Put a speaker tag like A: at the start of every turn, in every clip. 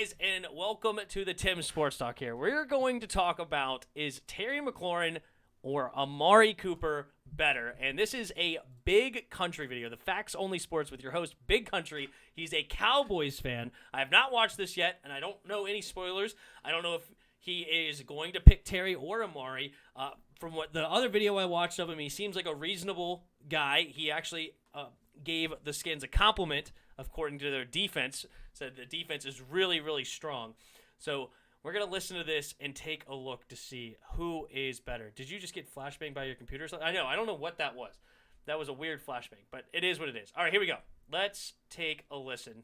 A: guys, and welcome to the Tim Sports Talk here. We're going to talk about, is Terry McLaurin or Amari Cooper better? And this is a Big Country video, the Facts Only Sports with your host, Big Country. He's a Cowboys fan. I have not watched this yet, and I don't know any spoilers. I don't know if he is going to pick Terry or Amari. From what the other video I watched of him, he seems like a reasonable guy. He actually gave the Skins a compliment according to their defense. Said the defense is really, really strong. So we're going to listen to this and take a look to see who is better. Did you just get flashbanged by your computer? I know. I don't know what that was. That was a weird flashbang, but it is what it is. All right, here we go. Let's take a listen.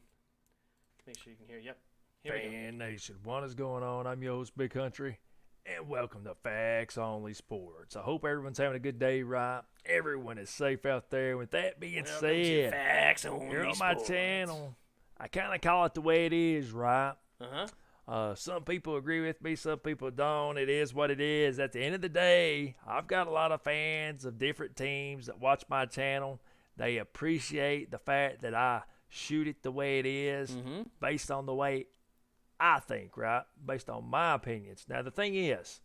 A: Make sure you can hear. Yep. Here we go.
B: Fan Nation, what is going on? I'm your host, Big Country, and welcome to Facts Only Sports. I hope everyone's having a good day, right? Everyone is safe out there. With that being said,
A: Facts Only
B: here on
A: Sports.
B: my channel, I kind of call it the way it is, right?
A: Uh-huh.
B: Some people agree with me, some people don't. It is what it is. At the end of the day, I've got a lot of fans of different teams that watch my channel. They appreciate the fact that I shoot it the way it is, based on the way I think, right? Based on my opinions. Now, the thing is,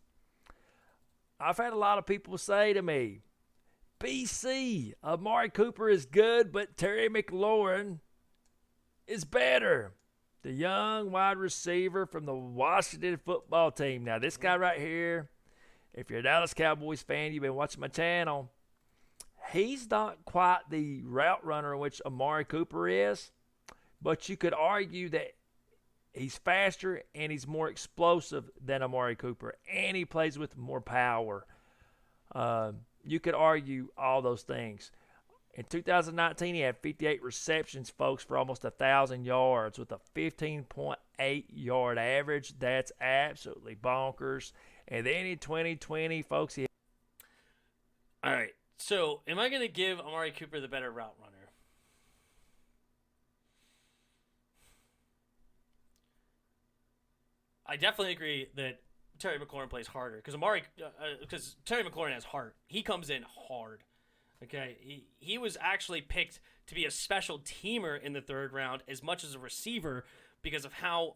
B: I've had a lot of people say to me, BC, Amari Cooper is good, but Terry McLaurin is better. The young wide receiver from the Washington football team. Now, this guy right here, if you're a Dallas Cowboys fan, you've been watching my channel, he's not quite the route runner in which Amari Cooper is, but you could argue that he's faster and he's more explosive than Amari Cooper, and he plays with more power. You could argue all those things. In 2019, he had 58 receptions, folks, for almost 1,000 yards with a 15.8-yard average. That's absolutely bonkers. And then in 2020, folks, he...
A: All right. So, am I going to give Amari Cooper the better route runner? I definitely agree that Terry McLaurin plays harder because Terry McLaurin has heart. He comes in hard. Okay, he was actually picked to be a special teamer in the third round as much as a receiver because of how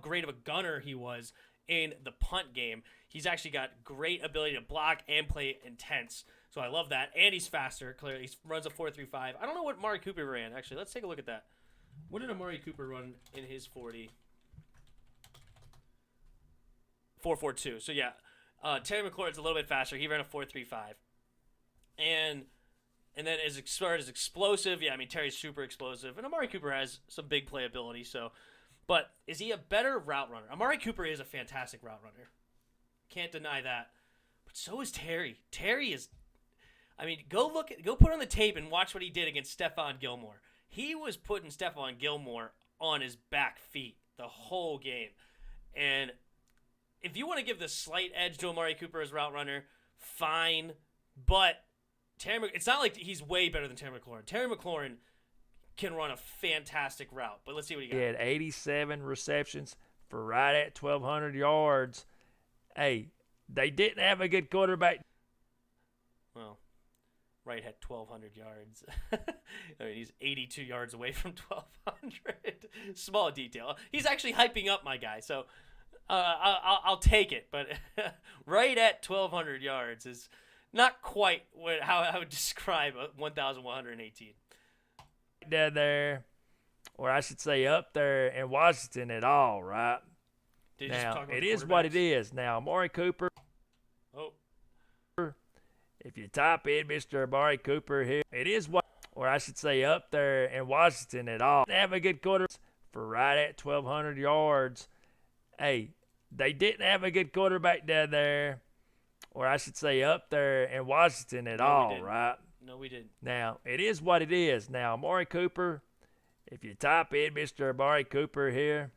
A: great of a gunner he was in the punt game. He's actually got great ability to block and play intense. So I love that. And he's faster, clearly. He runs a 4.35. I don't know what Amari Cooper ran, actually. Let's take a look at that. What did Amari Cooper run in his 40? 4.42. So, yeah, Terry McLaurin's a little bit faster. He ran a 4.35. And then as far as explosive, yeah, I mean, Terry's super explosive. And Amari Cooper has some big playability. So, but is he a better route runner? Amari Cooper is a fantastic route runner. Can't deny that. But so is Terry. Terry is, I mean, go put on the tape and watch what he did against Stephon Gilmore. He was putting Stephon Gilmore on his back feet the whole game. And if you want to give the slight edge to Amari Cooper as route runner, fine. But it's not like he's way better than Terry McLaurin. Terry McLaurin can run a fantastic route. But let's see what he got.
B: He had 87 receptions for right at 1,200 yards. Hey, they didn't have a good quarterback.
A: Well, right at 1,200 yards. I mean, he's 82 yards away from 1,200. Small detail. He's actually hyping up my guy, so I'll take it. But right at 1,200 yards is not quite how I would describe 1,118.
B: Down there, or I should say up there in Washington at all, right? Now, it is what it is. Now, Amari Cooper.
A: Oh.
B: If you type in Mr. Amari Cooper here, it is what, or I should say up there in Washington at all. They have a good quarterback for right at 1,200 yards. Hey, they didn't have a good quarterback down there, or I should say up there in Washington at all, right?
A: No, we didn't.
B: Now, it is what it is. Now, Amari Cooper, if you type in Mr. Amari Cooper here,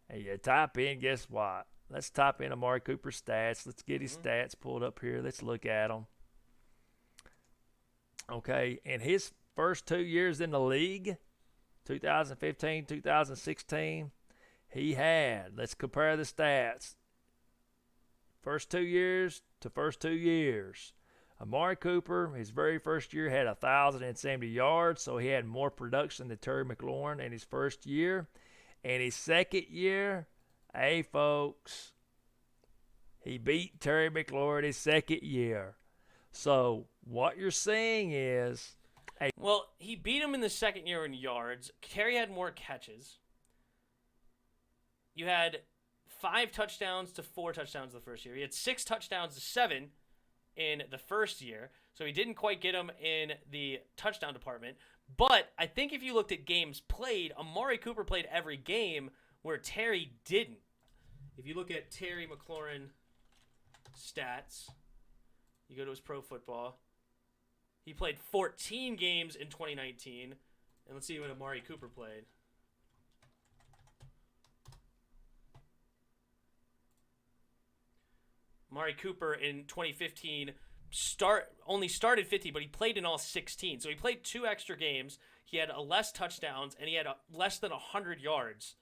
B: and you type in, guess what? Let's type in Amari Cooper stats. Let's get his stats pulled up here. Let's look at them. Okay, in his first 2 years in the league, 2015, 2016, he had, let's compare the stats. First 2 years to first 2 years. Amari Cooper, his very first year, had 1,070 yards, so he had more production than Terry McLaurin in his first year. In his second year, hey, folks, he beat Terry McLaurin his second year. So what you're saying is,
A: Well, he beat him in the second year in yards. Terry had more catches. You had 5 touchdowns to 4 touchdowns the first year. He had 6 touchdowns to 7 in the first year. So he didn't quite get him in the touchdown department. But I think if you looked at games played, Amari Cooper played every game where Terry didn't. If you look at Terry McLaurin stats, you go to his pro football. He played 14 games in 2019. And let's see what Amari Cooper played. Amari Cooper in 2015 only started 50, but he played in all 16. So he played 2 extra games. He had less touchdowns, and he had less than 100 yards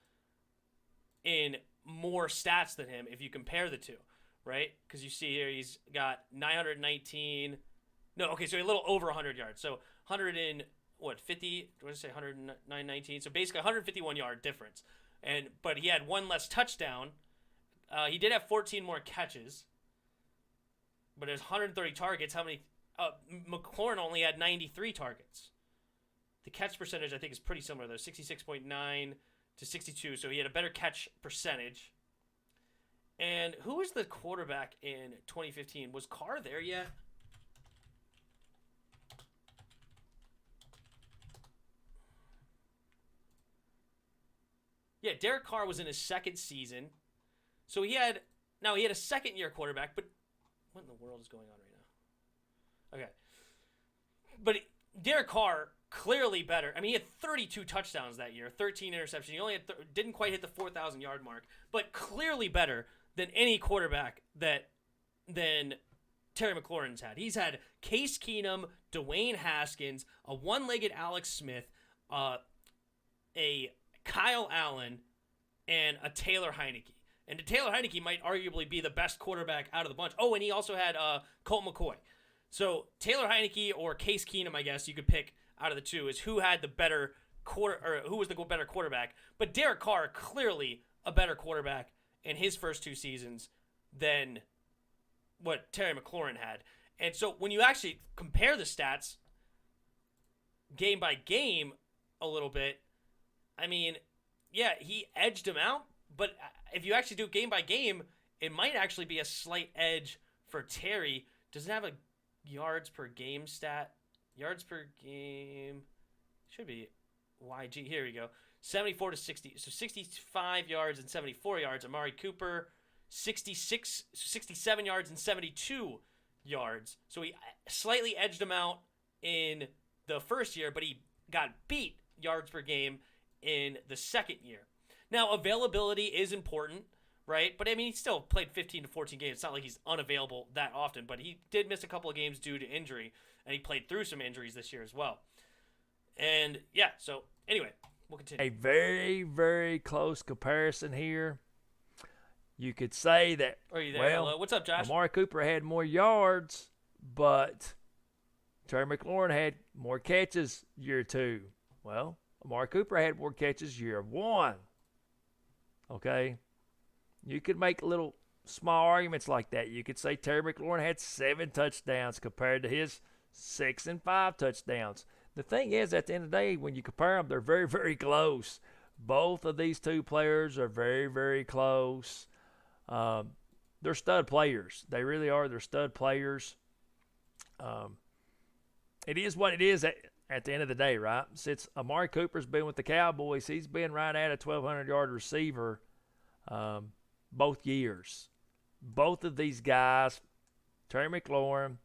A: in more stats than him if you compare the two, right? Because you see here he's got 919. No, okay, so a little over 100 yards. So 100 in, 50? What did I say, 109.19? So basically 151-yard difference. But he had 1 less touchdown. He did have 14 more catches. But there's 130 targets. How many? Mclaurin only had 93 targets. The catch percentage, I think, is pretty similar, though. 66.9 to 62. So he had a better catch percentage. And who was the quarterback in 2015? Was Carr there yet? Yeah, Derek Carr was in his second season. So he had a second-year quarterback, but what in the world is going on right now? Okay. But Derek Carr, clearly better. I mean, he had 32 touchdowns that year, 13 interceptions. He only didn't quite hit the 4,000-yard mark, but clearly better than any quarterback than Terry McLaurin's had. He's had Case Keenum, Dwayne Haskins, a one-legged Alex Smith, a Kyle Allen, and a Taylor Heineke. And Taylor Heineke might arguably be the best quarterback out of the bunch. Oh, and he also had Colt McCoy. So Taylor Heineke or Case Keenum, I guess you could pick out of the two, is who had the better who was the better quarterback. But Derek Carr, clearly a better quarterback in his first 2 seasons than what Terry McLaurin had. And so when you actually compare the stats game by game a little bit, I mean, yeah, he edged him out. But if you actually do game by game, it might actually be a slight edge for Terry. Does it have a yards per game stat? Yards per game should be YG. Here we go. 74 to 60. So 65 yards and 74 yards. Amari Cooper, 67 yards and 72 yards. So he slightly edged him out in the first year, but he got beat yards per game in the second year. Now, availability is important, right? But, I mean, he still played 15 to 14 games. It's not like he's unavailable that often, but he did miss a couple of games due to injury, and he played through some injuries this year as well. And, yeah, so, anyway, we'll continue.
B: A very, very close comparison here. You could say that,
A: Are you there?
B: well,
A: Hello? What's up, Josh?
B: Amari Cooper had more yards, but Terry McLaurin had more catches year 2. Well, Amari Cooper had more catches year 1. Okay? You could make little small arguments like that. You could say Terry McLaurin had 7 touchdowns compared to his 6 and 5 touchdowns. The thing is, at the end of the day, when you compare them, they're very, very close. Both of these two players are very, very close. They're stud players. They really are. They're stud players. It is what it is at the end of the day, right? Since Amari Cooper's been with the Cowboys, he's been right at a 1,200-yard receiver both years. Both of these guys, Terry McLaurin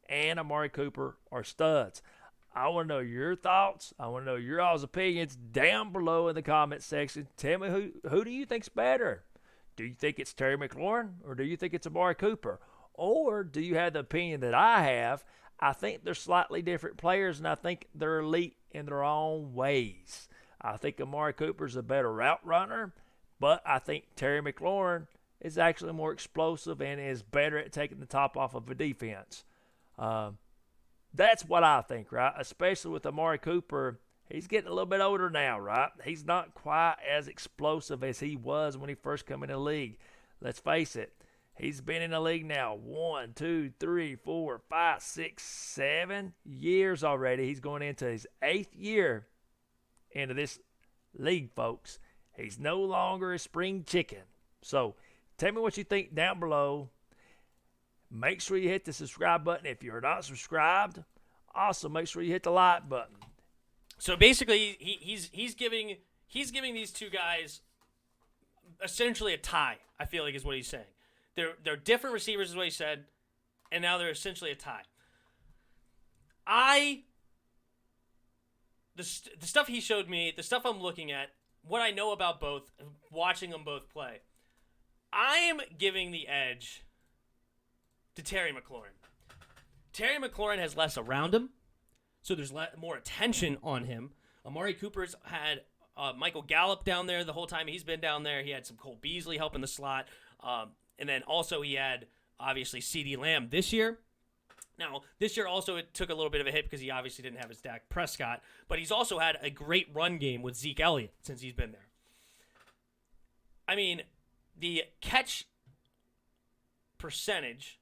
B: and Amari Cooper, are studs. I want to know your thoughts. I want to know your all's opinions down below in the comment section. Tell me who do you think's better? Do you think it's Terry McLaurin or do you think it's Amari Cooper? Or do you have the opinion that I have? I think they're slightly different players, and I think they're elite in their own ways. I think Amari Cooper's a better route runner, but I think Terry McLaurin is actually more explosive and is better at taking the top off of a defense. That's what I think, right? Especially with Amari Cooper He's getting a little bit older now, right? He's not quite as explosive as he was when he first came in the league. Let's face it. He's been in the league now 1, 2, 3, 4, 5, 6, 7 years already. He's going into his 8th year into this league, folks. He's no longer a spring chicken. So tell me what you think down below. Make sure you hit the subscribe button if you're not subscribed. Also, make sure you hit the like button.
A: So basically, he's giving these two guys essentially a tie. I feel like is what he's saying. They're different receivers, is what he said, and now they're essentially a tie. The stuff he showed me, the stuff I'm looking at, what I know about both, watching them both play, I am giving the edge to Terry McLaurin. Terry McLaurin has less around him, so there's more attention on him. Amari Cooper's had Michael Gallup down there the whole time he's been down there. He had some Cole Beasley help in the slot. And then also he had, obviously, CeeDee Lamb this year. Now, this year also it took a little bit of a hit because he obviously didn't have his Dak Prescott. But he's also had a great run game with Zeke Elliott since he's been there. I mean, the catch percentage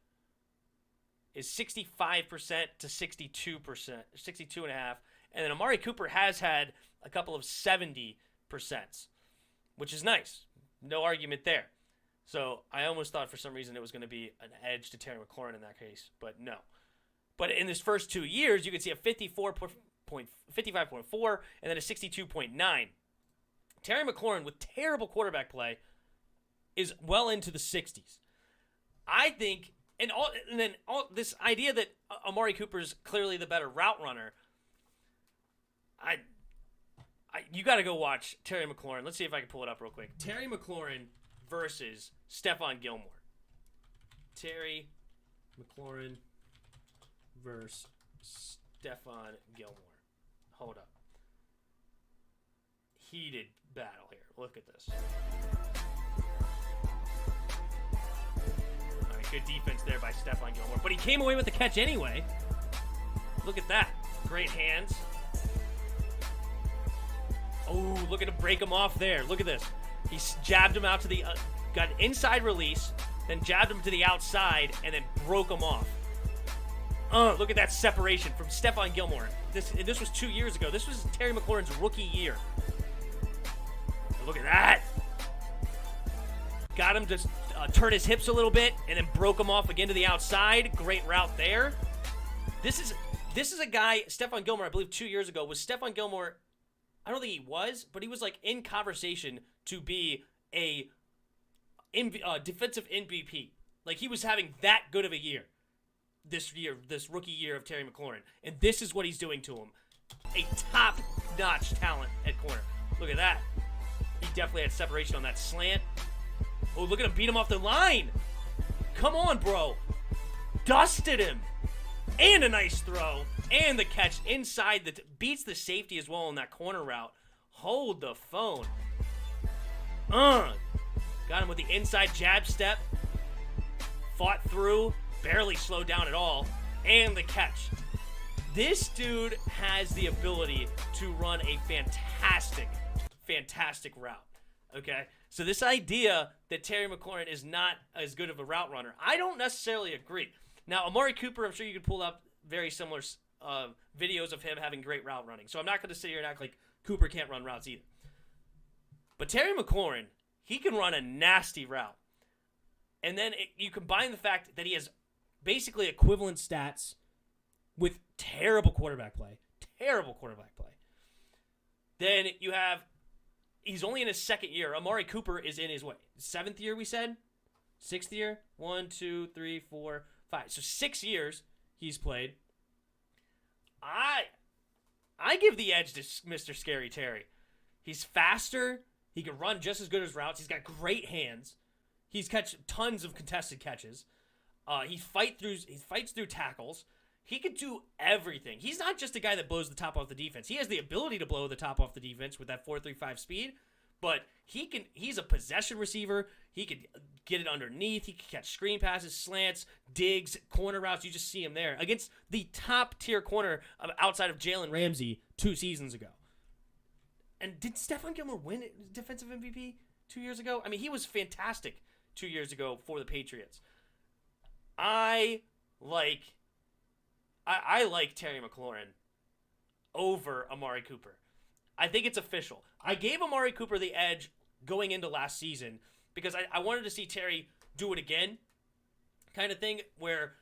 A: is 65% to 62%, 62.5%. And then Amari Cooper has had a couple of 70%, which is nice. No argument there. So I almost thought for some reason it was going to be an edge to Terry McLaurin in that case, but no. But in his first 2 years, you can see a 55.4 and then a 62.9. Terry McLaurin, with terrible quarterback play, is well into the 60s. I think, and then this idea that Amari Cooper's clearly the better route runner, you got to go watch Terry McLaurin. Let's see if I can pull it up real quick. Terry McLaurin versus Stephon Gilmore. Terry McLaurin versus Stephon Gilmore. Hold up. Heated battle here. Look at this. All right, good defense there by Stephon Gilmore. But he came away with the catch anyway. Look at that. Great hands. Oh, look at him break him off there. Look at this. He jabbed him out to the, got an inside release, then jabbed him to the outside, and then broke him off. Look at that separation from Stephon Gilmore. This was 2 years ago. This was Terry McLaurin's rookie year. Look at that. Got him to turn his hips a little bit, and then broke him off again to the outside. Great route there. This is a guy, Stephon Gilmore, I believe 2 years ago. Was Stephon Gilmore, I don't think he was, but he was like in conversation to be a defensive MVP. Like he was having that good of a year this rookie year of Terry McLaurin. And this is what he's doing to him. A top-notch talent at corner. Look at that. He definitely had separation on that slant. Oh, look at him beat him off the line. Come on, bro. Dusted him. And a nice throw. And the catch inside beats the safety as well on that corner route. Hold the phone. Got him with the inside jab step. Fought through. Barely slowed down at all. And the catch. This dude has the ability to run a fantastic route. Okay? So this idea that Terry McLaurin is not as good of a route runner, I don't necessarily agree. Now, Amari Cooper, I'm sure you could pull up very similar videos of him having great route running. So I'm not going to sit here and act like Cooper can't run routes either. But Terry McLaurin, he can run a nasty route. And then you combine the fact that he has basically equivalent stats with terrible quarterback play. Then you have, he's only in his second year. Amari Cooper is in his, 7th year we said? 6th year? 1, 2, 3, 4, 5. So 6 years he's played. I give the edge to Mr. Scary Terry. He's faster. He can run just as good as routes. He's got great hands. He's catch tons of contested catches. He fights through tackles. He can do everything. He's not just a guy that blows the top off the defense. He has the ability to blow the top off the defense with that 4.35 speed, but he's a possession receiver. He can get it underneath. He can catch screen passes, slants, digs, corner routes. You just see him there against the top tier corner outside of Jalen Ramsey 2 seasons ago. And did Stephon Gilmore win defensive MVP 2 years ago? I mean, he was fantastic 2 years ago for the Patriots. I like Terry McLaurin over Amari Cooper. I think it's official. I gave Amari Cooper the edge going into last season because I wanted to see Terry do it again, kind of thing where,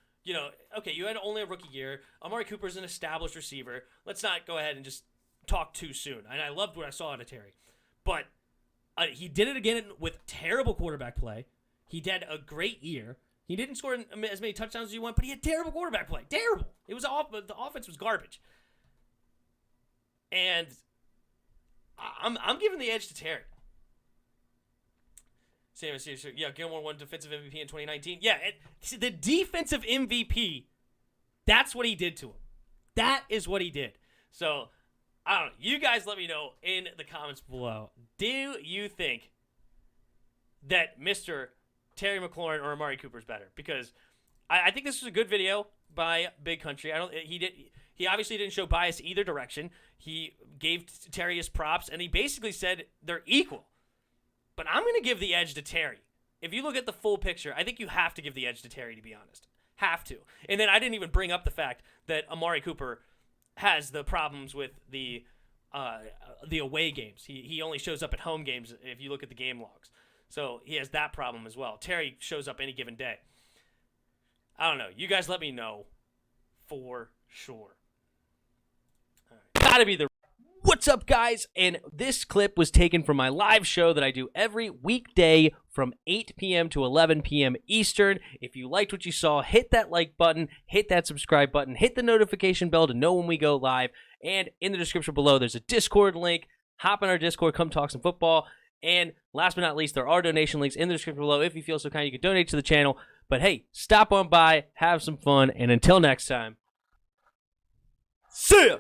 A: okay, you had only a rookie year. Amari Cooper's an established receiver. Let's not go ahead and just talk too soon. And I loved what I saw out of Terry. But he did it again with terrible quarterback play. He did a great year. He didn't score as many touchdowns as you want, but he had terrible quarterback play. Terrible. It was the offense was garbage. And I'm giving the edge to Terry. Yeah, Gilmore won defensive MVP in 2019. Yeah, the defensive MVP, that's what he did to him. That is what he did. So, I don't know. You guys let me know in the comments below. Do you think that Mr. Terry McLaurin or Amari Cooper is better? Because I think this was a good video by Big Country. He obviously didn't show bias either direction. He gave Terry his props, and he basically said they're equal. But I'm going to give the edge to Terry. If you look at the full picture, I think you have to give the edge to Terry, to be honest. Have to. And then I didn't even bring up the fact that Amari Cooper has the problems with the away games. He only shows up at home games if you look at the game logs. So he has that problem as well. Terry shows up any given day. I don't know. You guys let me know for sure. All right. Gotta be the... What's up, guys? And this clip was taken from my live show that I do every weekday from 8 p.m. to 11 p.m. Eastern. If you liked what you saw, hit that like button, hit that subscribe button, hit the notification bell to know when we go live. And in the description below, there's a Discord link. Hop in our Discord, come talk some football. And last but not least, there are donation links in the description below. If you feel so kind, you can donate to the channel. But hey, stop on by, have some fun, and until next time, see ya!